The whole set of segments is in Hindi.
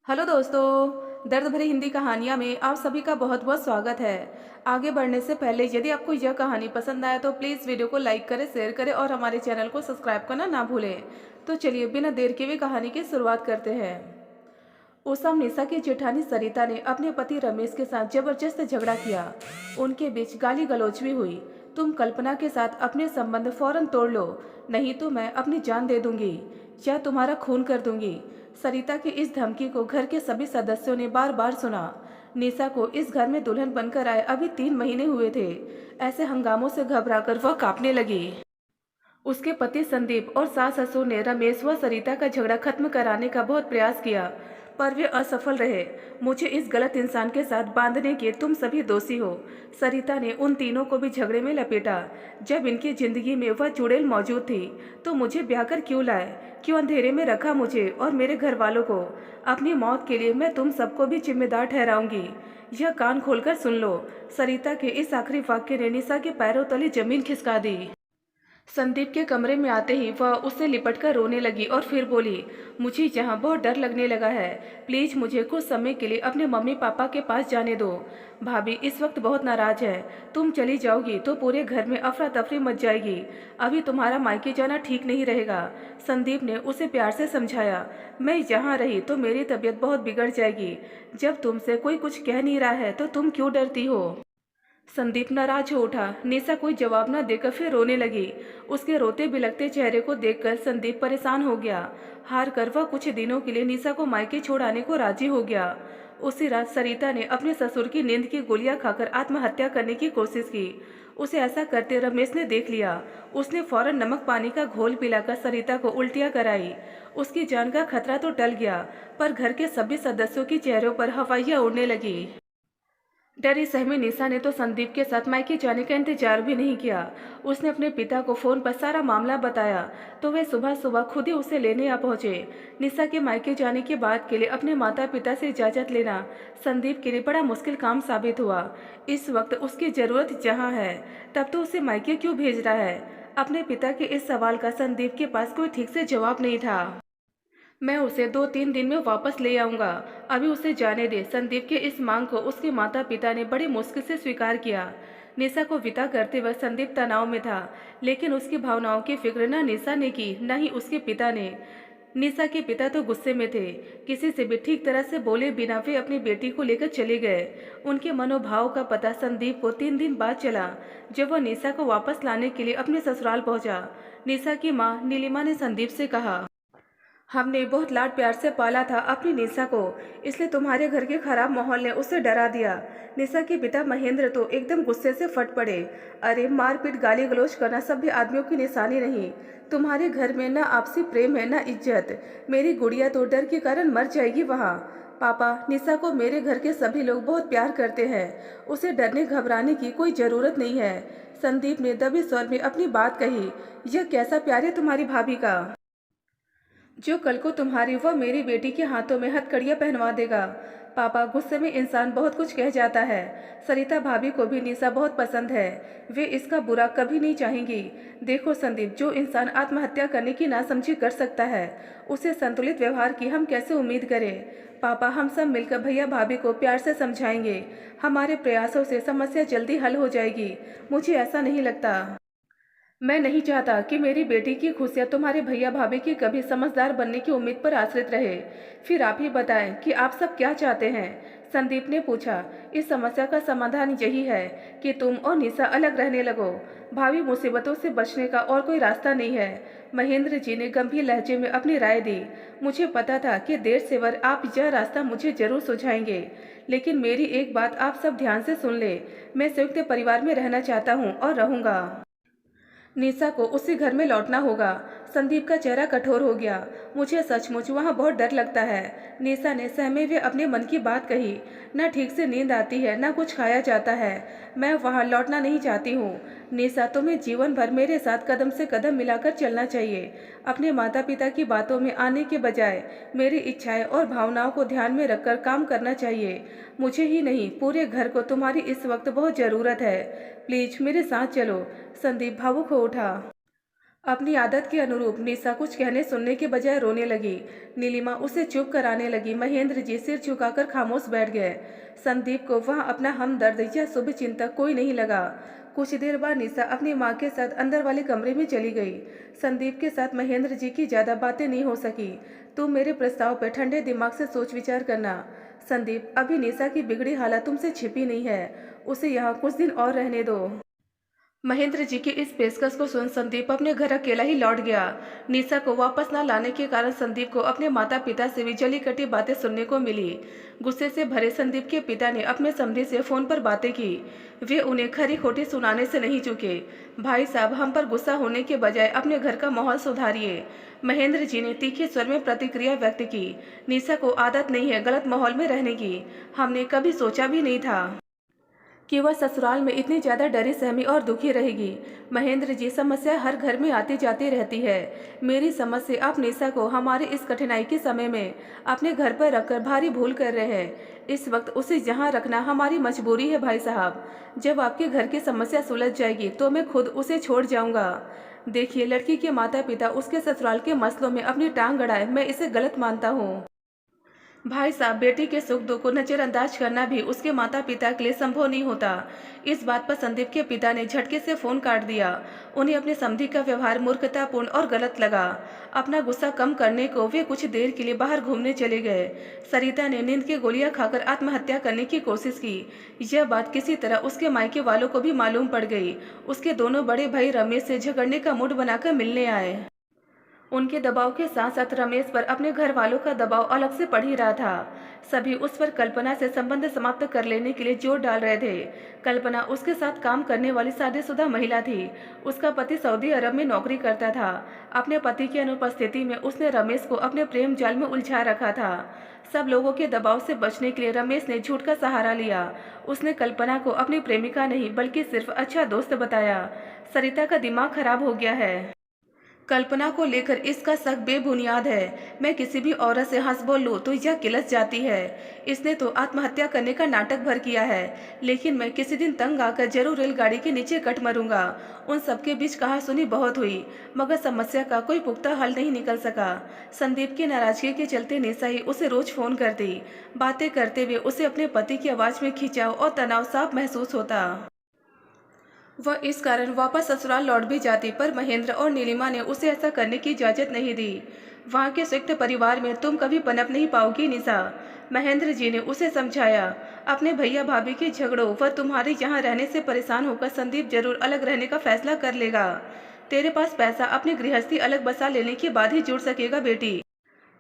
हेलो दोस्तों, दर्द भरी हिंदी कहानियाँ में आप सभी का बहुत बहुत स्वागत है। आगे बढ़ने से पहले यदि आपको यह कहानी पसंद आए तो प्लीज़ वीडियो को लाइक करें, शेयर करें और हमारे चैनल को सब्सक्राइब करना ना भूलें। तो चलिए बिना देर के हुए कहानी की शुरुआत करते हैं। उस समय निशा की जेठानी सरिता ने अपने पति रमेश के साथ जबरदस्त झगड़ा किया। उनके बीच गाली गलौज भी हुई। तुम कल्पना के साथ अपने संबंध फौरन तोड़ लो, नहीं तो मैं अपनी जान दे दूंगी या तुम्हारा खून कर दूंगी। सरिता की इस धमकी को घर के सभी सदस्यों ने बार बार सुना। निशा को इस घर में दुल्हन बनकर आए अभी 3 महीने हुए थे। ऐसे हंगामों से घबराकर वह कांपने लगी। उसके पति संदीप और सास ससुर ने रमेश व सरिता का झगड़ा खत्म कराने का बहुत प्रयास किया, पर वे असफल रहे। मुझे इस गलत इंसान के साथ बांधने के तुम सभी दोषी हो। सरिता ने उन तीनों को भी झगड़े में लपेटा। जब इनकी जिंदगी में वह चुड़ैल मौजूद थी तो मुझे ब्याह कर क्यों लाए, क्यों अंधेरे में रखा मुझे और मेरे घर वालों को। अपनी मौत के लिए मैं तुम सबको भी जिम्मेदार ठहराऊंगी। यह कान खोलकर सुन लो। सरिता के इस आखिरी वाक्य ने निशा के पैरों तले जमीन खिसका दी। संदीप के कमरे में आते ही वह उससे लिपटकर रोने लगी और फिर बोली, मुझे यहाँ बहुत डर लगने लगा है। प्लीज मुझे कुछ समय के लिए अपने मम्मी पापा के पास जाने दो। भाभी इस वक्त बहुत नाराज है। तुम चली जाओगी तो पूरे घर में अफरा तफरी मच जाएगी। अभी तुम्हारा मायके जाना ठीक नहीं रहेगा। संदीप ने उसे प्यार से समझाया, मैं यहाँ रही तो मेरी तबीयत बहुत बिगड़ जाएगी। जब तुमसे कोई कुछ कह नहीं रहा है तो तुम क्यों डरती हो। संदीप नाराज हो उठा। निशा कोई जवाब न देकर फिर रोने लगी। उसके रोते बिलखते चेहरे को देखकर संदीप परेशान हो गया। हार कर वह कुछ दिनों के लिए निशा को मायके छोड़ाने को राजी हो गया। उसी रात सरिता ने अपने ससुर की नींद की गोलियां खाकर आत्महत्या करने की कोशिश की। उसे ऐसा करते रमेश ने देख लिया। उसने फौरन नमक पानी का घोल पिलाकर सरिता को उल्टियां कराई। उसकी जान का खतरा तो टल गया, पर घर के सभी सदस्यों के चेहरों पर हवाइयां उड़ने लगी। डरी सहमी निशा ने तो संदीप के साथ मायके जाने का इंतजार भी नहीं किया। उसने अपने पिता को फोन पर सारा मामला बताया तो वे सुबह सुबह खुद ही उसे लेने आ पहुंचे। निशा के मायके जाने के बाद के लिए अपने माता पिता से इजाजत लेना संदीप के लिए बड़ा मुश्किल काम साबित हुआ। इस वक्त उसकी जरूरत जहाँ है, तब तो उसे मायके क्यों भेज रहा है। अपने पिता के इस सवाल का संदीप के पास कोई ठीक से जवाब नहीं था। मैं उसे 2-3 दिन में वापस ले आऊंगा। अभी उसे जाने दे। संदीप के इस मांग को उसके माता पिता ने बड़ी मुश्किल से स्वीकार किया। निशा को विदा करते वक्त संदीप तनाव में था, लेकिन उसकी भावनाओं की फिक्र न निशा ने की न ही उसके पिता ने। निशा के पिता तो गुस्से में थे। किसी से भी ठीक तरह से बोले बिना वे अपनी बेटी को लेकर चले गए। उनके मनोभाव का पता संदीप को 3 दिन बाद चला, जब वह निशा को वापस लाने के लिए अपने ससुराल पहुंचा। निशा की मां नीलिमा ने संदीप से कहा, हमने बहुत लाड प्यार से पाला था अपनी निशा को, इसलिए तुम्हारे घर के खराब माहौल ने उसे डरा दिया। निशा के पिता महेंद्र तो एकदम गुस्से से फट पड़े। अरे मारपीट गाली गलौज करना सभ्य आदमियों की निशानी नहीं। तुम्हारे घर में न आपसी प्रेम है न इज्जत। मेरी गुड़िया तो डर के कारण मर जाएगी वहाँ। पापा, निशा को मेरे घर के सभी लोग बहुत प्यार करते हैं। उसे डरने घबराने की कोई ज़रूरत नहीं है। संदीप ने दबे स्वर में अपनी बात कही। यह कैसा प्यार है तुम्हारी भाभी का, जो कल को तुम्हारी व मेरी बेटी के हाथों में हथकड़ियाँ पहनवा देगा। पापा, गुस्से में इंसान बहुत कुछ कह जाता है। सरिता भाभी को भी निशा बहुत पसंद है। वे इसका बुरा कभी नहीं चाहेंगी। देखो संदीप, जो इंसान आत्महत्या करने की नासमझी कर सकता है, उसे संतुलित व्यवहार की हम कैसे उम्मीद करें। पापा, हम सब मिलकर भैया भाभी को प्यार से समझाएंगे। हमारे प्रयासों से समस्या जल्दी हल हो जाएगी। मुझे ऐसा नहीं लगता। मैं नहीं चाहता कि मेरी बेटी की खुशियाँ तुम्हारे भैया भाभी की कभी समझदार बनने की उम्मीद पर आश्रित रहे। फिर आप ही बताएं कि आप सब क्या चाहते हैं। संदीप ने पूछा। इस समस्या का समाधान यही है कि तुम और निशा अलग रहने लगो। भावी मुसीबतों से बचने का और कोई रास्ता नहीं है। महेंद्र जी ने गंभीर लहजे में अपनी राय दी। मुझे पता था कि देर सेवर आप यह रास्ता मुझे जरूर सुझाएंगे, लेकिन मेरी एक बात आप सब ध्यान से सुन ले। मैं संयुक्त परिवार में रहना चाहता हूँ और रहूँगा। निशा को उसी घर में लौटना होगा। संदीप का चेहरा कठोर हो गया। मुझे सचमुच वहाँ बहुत डर लगता है। निशा ने सहमे हुए अपने मन की बात कही। न ठीक से नींद आती है न कुछ खाया जाता है। मैं वहाँ लौटना नहीं चाहती हूँ। निशा, तुम्हें जीवन भर मेरे साथ कदम से कदम मिलाकर चलना चाहिए। अपने माता पिता की बातों में आने के बजाय मेरी इच्छाएं और भावनाओं को ध्यान में रखकर काम करना चाहिए। मुझे ही नहीं, पूरे घर को तुम्हारी इस वक्त बहुत ज़रूरत है। प्लीज मेरे साथ चलो। संदीप भावुक हो उठा। अपनी आदत के अनुरूप निशा कुछ कहने सुनने के बजाय रोने लगी। नीलिमा उसे चुप कराने लगी। महेंद्र जी सिर झुकाकर खामोश बैठ गए। संदीप को वहां अपना हमदर्द या शुभ चिंतक कोई नहीं लगा। कुछ देर बाद निशा अपनी माँ के साथ अंदर वाले कमरे में चली गई। संदीप के साथ महेंद्र जी की ज्यादा बातें नहीं हो सकी। तुम मेरे प्रस्ताव पर ठंडे दिमाग से सोच विचार करना। संदीप, अभी निशा की बिगड़ी हालत तुमसे छिपी नहीं है। उसे यहाँ कुछ दिन और रहने दो। महेंद्र जी की इस पेशकश को सुन संदीप अपने घर अकेला ही लौट गया। निशा को वापस न लाने के कारण संदीप को अपने माता पिता से भी जली कटी बातें सुनने को मिली। गुस्से से भरे संदीप के पिता ने अपने समधी से फोन पर बातें की। वे उन्हें खरी खोटी सुनाने से नहीं चुके। भाई साहब, हम पर गुस्सा होने के बजाय अपने घर का माहौल सुधारिए। महेंद्र जी ने तीखे स्वर में प्रतिक्रिया व्यक्त की। निशा को आदत नहीं है गलत माहौल में रहने की। हमने कभी सोचा भी नहीं था कि वह ससुराल में इतनी ज्यादा डरी सहमी और दुखी रहेगी। महेंद्र जी, समस्या हर घर में आती जाती रहती है। मेरी समझ से आप निशा को हमारे इस कठिनाई के समय में अपने घर पर रखकर भारी भूल कर रहे हैं। इस वक्त उसे जहां रखना हमारी मजबूरी है भाई साहब। जब आपके घर की समस्या सुलझ जाएगी तो मैं खुद उसे छोड़ जाऊंगा। देखिए, लड़की के माता पिता उसके ससुराल के मसलों में अपनी टांग अड़ाए, मैं इसे गलत मानता हूँ। भाई साहब, बेटी के सुख दुख को नजरअंदाज करना भी उसके माता पिता के लिए संभव नहीं होता। इस बात पर संदीप के पिता ने झटके से फोन काट दिया। उन्हें अपने समधी का व्यवहार मूर्खतापूर्ण और गलत लगा। अपना गुस्सा कम करने को वे कुछ देर के लिए बाहर घूमने चले गए। सरिता ने नींद की गोलियां खाकर आत्महत्या करने की कोशिश की। यह बात किसी तरह उसके मायके वालों को भी मालूम पड़ गई। उसके दोनों बड़े भाई रमेश से झगड़ने का मूड बनाकर मिलने आए। उनके दबाव के साथ साथ रमेश पर अपने घर वालों का दबाव अलग से पड़ ही रहा था। सभी उस पर कल्पना से संबंध समाप्त कर लेने के लिए जोर डाल रहे थे। कल्पना उसके साथ काम करने वाली शादीशुदा महिला थी। उसका पति सऊदी अरब में नौकरी करता था। अपने पति की अनुपस्थिति में उसने रमेश को अपने प्रेम जाल में उलझा रखा था। सब लोगों के दबाव से बचने के लिए रमेश ने झूठ का सहारा लिया। उसने कल्पना को अपनी प्रेमिका नहीं बल्कि सिर्फ अच्छा दोस्त बताया। सरिता का दिमाग खराब हो गया है। कल्पना को लेकर इसका शक बेबुनियाद है। मैं किसी भी औरत से हंस बोल लूं तो यह किलस जाती है। इसने तो आत्महत्या करने का नाटक भर किया है। लेकिन मैं किसी दिन तंग आकर जरूर रेलगाड़ी के नीचे कट मरूंगा। उन सबके बीच कहासुनी बहुत हुई, मगर समस्या का कोई पुख्ता हल नहीं निकल सका। संदीप की नाराजगी के चलते निशा ही उसे रोज फोन करती। बातें करते हुए उसे अपने पति की आवाज में खिंचाव और तनाव साफ महसूस होता। वह इस कारण वापस ससुराल लौट भी जाती, पर महेंद्र और नीलिमा ने उसे ऐसा करने की इजाजत नहीं दी। वहां के संयुक्त परिवार में तुम कभी पनप नहीं पाओगी निशा, महेंद्र जी ने उसे समझाया। अपने भैया भाभी के झगड़ों वह तुम्हारे यहाँ रहने से परेशान होकर संदीप जरूर अलग रहने का फैसला कर लेगा। तेरे पास पैसा अपनी गृहस्थी अलग बसा लेने के बाद ही जुड़ सकेगा बेटी।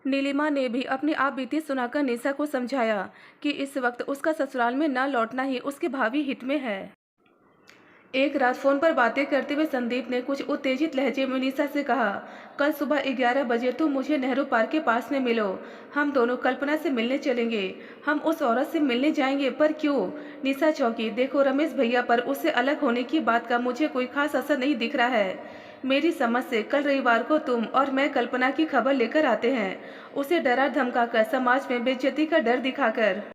नीलिमा ने भी अपनी आप बीती सुनाकर निशा को समझाया कि इस वक्त उसका ससुराल में न लौटना ही उसके भावी हित में है। एक रात फोन पर बातें करते हुए संदीप ने कुछ उत्तेजित लहजे में निशा से कहा, कल सुबह 11 बजे तुम मुझे नेहरू पार्क के पास में मिलो। हम दोनों कल्पना से मिलने चलेंगे। हम उस औरत से मिलने जाएंगे, पर क्यों? निशा चौंकी। देखो, रमेश भैया पर उससे अलग होने की बात का मुझे कोई खास असर नहीं दिख रहा है। मेरी समझ से कल रविवार को तुम और मैं कल्पना की खबर लेकर आते हैं। उसे डरा धमकाकर, समाज में बेइज्जती का डर दिखाकर,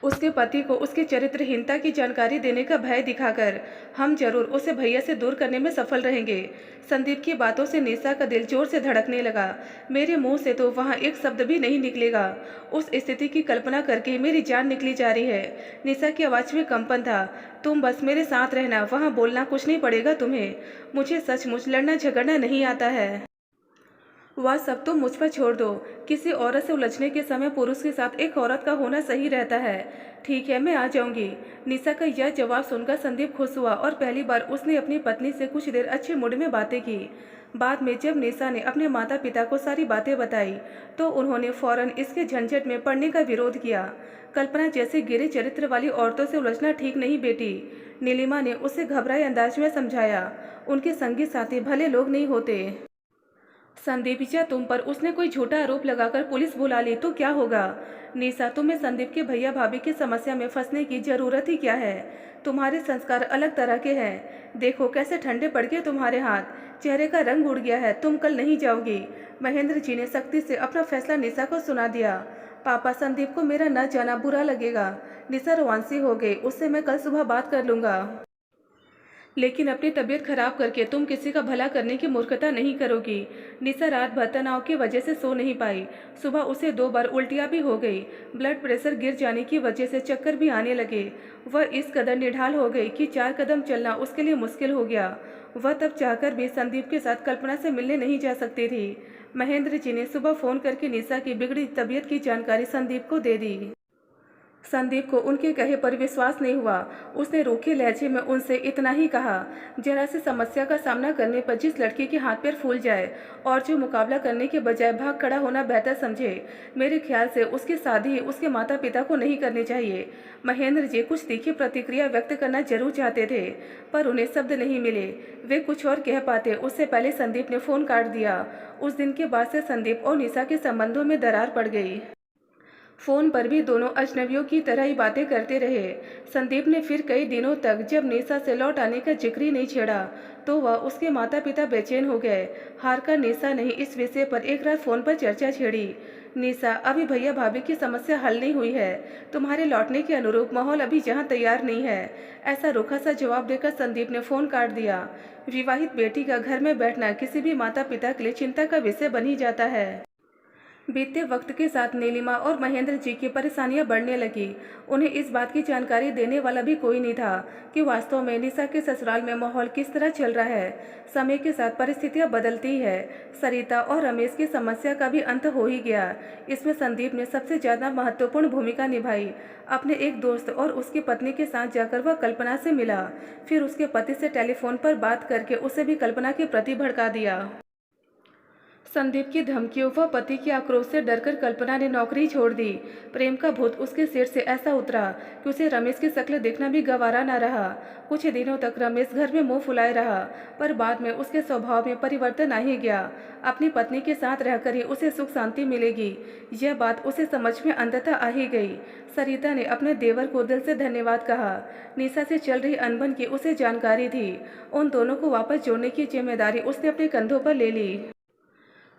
उसके पति को उसकी चरित्रहीनता की जानकारी देने का भय दिखाकर हम जरूर उसे भैया से दूर करने में सफल रहेंगे। संदीप की बातों से निशा का दिल जोर से धड़कने लगा। मेरे मुंह से तो वहाँ एक शब्द भी नहीं निकलेगा। उस स्थिति की कल्पना करके मेरी जान निकली जा रही है। निशा की आवाज में कंपन था। तुम बस मेरे साथ रहना, वहाँ बोलना कुछ नहीं पड़ेगा तुम्हें। मुझे सचमुच लड़ना झगड़ना नहीं आता है। वह सब तुम मुझ पर छोड़ दो। किसी औरत से उलझने के समय पुरुष के साथ एक औरत का होना सही रहता है। ठीक है, मैं आ जाऊंगी। निशा का यह जवाब सुनकर संदीप खुश हुआ और पहली बार उसने अपनी पत्नी से कुछ देर अच्छे मूड में बातें की। बाद में जब निशा ने अपने माता पिता को सारी बातें बताई तो उन्होंने फौरन इसके झंझट में पड़ने का विरोध किया। कल्पना जैसे गिरे चरित्र वाली औरतों से उलझना ठीक नहीं बेटी, नीलिमा ने उसे घबराए अंदाज में समझाया। उनके संगी साथी भले लोग नहीं होते। संदीप, या तुम पर उसने कोई झूठा आरोप लगाकर पुलिस बुला ली तो क्या होगा? निशा, तुम्हें संदीप के भैया भाभी की समस्या में फंसने की जरूरत ही क्या है? तुम्हारे संस्कार अलग तरह के हैं। देखो कैसे ठंडे पड़ गए तुम्हारे हाथ, चेहरे का रंग उड़ गया है। तुम कल नहीं जाओगी। महेंद्र जी ने सख्ती से अपना फैसला निशा को सुना दिया। पापा, संदीप को मेरा न जाना बुरा लगेगा। निशा रोमांसी हो गई। उससे मैं कल सुबह बात कर लूंगा। लेकिन अपनी तबीयत खराब करके तुम किसी का भला करने की मूर्खता नहीं करोगी। निशा रात भर तनाव की वजह से सो नहीं पाई। सुबह उसे 2 बार उल्टियाँ भी हो गई। ब्लड प्रेशर गिर जाने की वजह से चक्कर भी आने लगे। वह इस कदर निढाल हो गई कि 4 कदम चलना उसके लिए मुश्किल हो गया। वह तब चाहकर भी संदीप के साथ कल्पना से मिलने नहीं जा सकती थी। महेंद्र जी ने सुबह फ़ोन करके निशा की बिगड़ी तबीयत की जानकारी संदीप को दे दी। संदीप को उनके कहे पर विश्वास नहीं हुआ। उसने रूखे लहजे में उनसे इतना ही कहा, जरा सी समस्या का सामना करने पर जिस लड़की के हाथ पैर फूल जाए और जो मुकाबला करने के बजाय भाग खड़ा होना बेहतर समझे, मेरे ख्याल से उसकी शादी उसके माता पिता को नहीं करनी चाहिए। महेंद्र जी कुछ तीखी प्रतिक्रिया व्यक्त करना जरूर चाहते थे, पर उन्हें शब्द नहीं मिले। वे कुछ और कह पाते उससे पहले संदीप ने फ़ोन काट दिया। उस दिन के बाद से संदीप और निशा के संबंधों में दरार पड़ गई। फोन पर भी दोनों अजनबियों की तरह ही बातें करते रहे। संदीप ने फिर कई दिनों तक जब निशा से लौट आने का जिक्र ही नहीं छेड़ा तो वह उसके माता पिता बेचैन हो गए। हार कर निशा ने इस विषय पर एक रात फोन पर चर्चा छेड़ी। निशा, अभी भैया भाभी की समस्या हल नहीं हुई है। तुम्हारे लौटने के अनुरूप माहौल अभी जहाँ तैयार नहीं है। ऐसा रूखा सा जवाब देकर संदीप ने फोन काट दिया। विवाहित बेटी का घर में बैठना किसी भी माता पिता के लिए चिंता का विषय बन ही जाता है। बीतते वक्त के साथ नीलिमा और महेंद्र जी की परेशानियां बढ़ने लगी। उन्हें इस बात की जानकारी देने वाला भी कोई नहीं था कि वास्तव में निशा के ससुराल में माहौल किस तरह चल रहा है। समय के साथ परिस्थितियां बदलती है। सरिता और रमेश की समस्या का भी अंत हो ही गया। इसमें संदीप ने सबसे ज़्यादा महत्वपूर्ण भूमिका निभाई। अपने एक दोस्त और उसकी पत्नी के साथ जाकर वह कल्पना से मिला। फिर उसके पति से टेलीफोन पर बात करके उसे भी कल्पना के प्रति भड़का दिया। संदीप की धमकियों व पति के आक्रोश से डरकर कल्पना ने नौकरी छोड़ दी। प्रेम का भूत उसके सिर से ऐसा उतरा कि उसे रमेश की शक्ल देखना भी गवारा न रहा। कुछ दिनों तक रमेश घर में मुंह फुलाए रहा, पर बाद में उसके स्वभाव में परिवर्तन आ ही गया। अपनी पत्नी के साथ रहकर ही उसे सुख शांति मिलेगी, यह बात उसे समझ में अंततः आ ही गई। सरिता ने अपने देवर को दिल से धन्यवाद कहा। निशा से चल रही अनबन की उसे जानकारी थी। उन दोनों को वापस जोड़ने की जिम्मेदारी उसने अपने कंधों पर ले ली।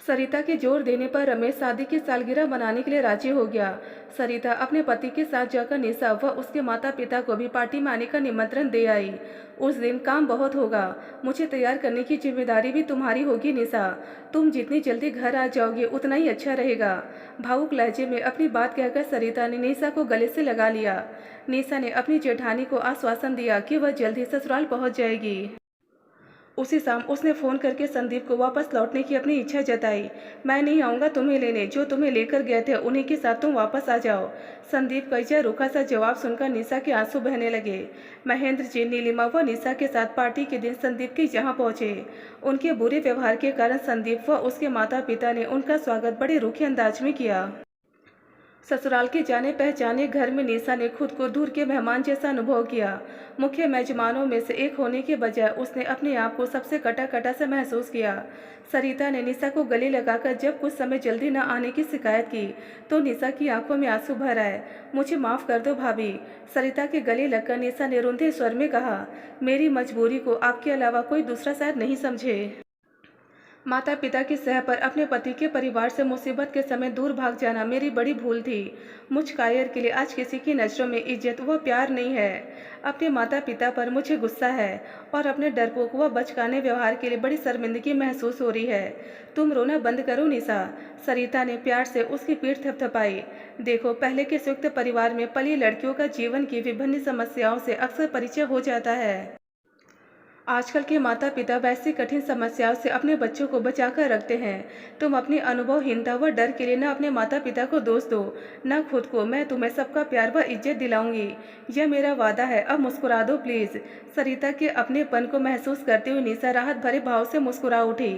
सरिता के जोर देने पर रमेश शादी की सालगिरह मनाने के लिए राजी हो गया। सरिता अपने पति के साथ जाकर निशा व उसके माता पिता को भी पार्टी में आने का निमंत्रण दे आई। उस दिन काम बहुत होगा। मुझे तैयार करने की जिम्मेदारी भी तुम्हारी होगी निशा। तुम जितनी जल्दी घर आ जाओगे उतना ही अच्छा रहेगा। भावुक लहजे में अपनी बात कहकर सरिता ने निशा को गले से लगा लिया। निशा ने अपनी जेठानी को आश्वासन दिया कि वह जल्द ही ससुराल पहुंच जाएगी। उसी शाम उसने फ़ोन करके संदीप को वापस लौटने की अपनी इच्छा जताई। मैं नहीं आऊँगा तुम्हें लेने, जो तुम्हें लेकर गए थे उन्हीं के साथ तुम वापस आ जाओ। संदीप का यह रूखा सा जवाब सुनकर निशा के आंसू बहने लगे। महेंद्र जी नीलिमा व निशा के साथ पार्टी के दिन संदीप के यहाँ पहुँचे। उनके बुरे व्यवहार के कारण संदीप व उसके माता पिता ने उनका स्वागत बड़े रूखे अंदाज में किया। ससुराल के जाने पहचाने घर में निशा ने खुद को दूर के मेहमान जैसा अनुभव किया। मुख्य मेजबानों में से एक होने के बजाय उसने अपने आप को सबसे कटा कटा से महसूस किया। सरिता ने निशा को गले लगाकर जब कुछ समय जल्दी न आने की शिकायत की तो निशा की आंखों में आंसू भर आए। मुझे माफ़ कर दो भाभी। सरिता के गले लगकर निशा ने रुंधे स्वर में कहा, मेरी मजबूरी को आपके अलावा कोई दूसरा शायद नहीं समझे। माता पिता की सह पर अपने पति के परिवार से मुसीबत के समय दूर भाग जाना मेरी बड़ी भूल थी। मुझ कायर के लिए आज किसी की नज़रों में इज्जत व प्यार नहीं है। अपने माता पिता पर मुझे गुस्सा है और अपने डरपोक व बचकाने व्यवहार के लिए बड़ी शर्मिंदगी महसूस हो रही है। तुम रोना बंद करो निशा। सरिता ने प्यार से उसकी पीठ थपथपाई। देखो, पहले के संयुक्त परिवार में पली लड़कियों का जीवन की विभिन्न समस्याओं से अक्सर परिचय हो जाता है। आजकल के माता पिता वैसी कठिन समस्याओं से अपने बच्चों को बचाकर रखते हैं। तुम अपनी अनुभवहीनता व डर के लिए न अपने माता पिता को दोष दो, न खुद को। मैं तुम्हें सबका प्यार व इज्जत दिलाऊंगी, यह मेरा वादा है। अब मुस्कुरा दो प्लीज़। सरिता के अपनेपन को महसूस करते हुए निशा राहत भरे भाव से मुस्कुरा उठी।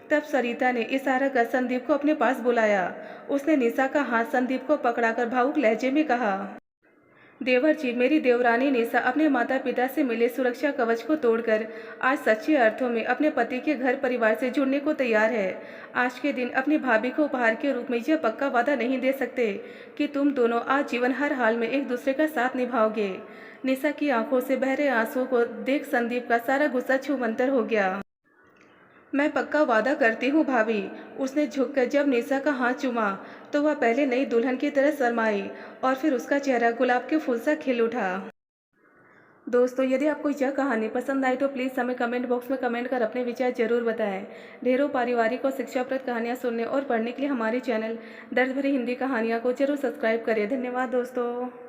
तब सरिता ने इशारा कर संदीप को अपने पास बुलाया। उसने निशा का हाथ संदीप को पकड़ाकर भावुक लहजे में कहा, देवर जी, मेरी देवरानी निशा अपने माता पिता से मिले सुरक्षा कवच को तोड़कर आज सच्चे अर्थों में अपने पति के घर परिवार से जुड़ने को तैयार है। आज के दिन अपनी भाभी को उपहार के रूप में यह पक्का वादा नहीं दे सकते कि तुम दोनों आज जीवन हर हाल में एक दूसरे का साथ निभाओगे। निशा की आंखों से बह रहे आंसुओं को देख संदीप का सारा गुस्सा छूमंतर हो गया। मैं पक्का वादा करती हूँ भाभी। उसने झुककर जब निशा का हाथ चूमा तो वह पहले नई दुल्हन की तरह शर्माई और फिर उसका चेहरा गुलाब के फूल सा खिल उठा। दोस्तों यदि आपको यह कहानी पसंद आई तो प्लीज़ हमें कमेंट बॉक्स में कमेंट कर अपने विचार जरूर बताएं। ढेरों पारिवारिक और शिक्षाप्रद कहानियाँ सुनने और पढ़ने के लिए हमारे चैनल दर्द भरी हिंदी कहानियाँ को जरूर सब्सक्राइब करें। धन्यवाद दोस्तों।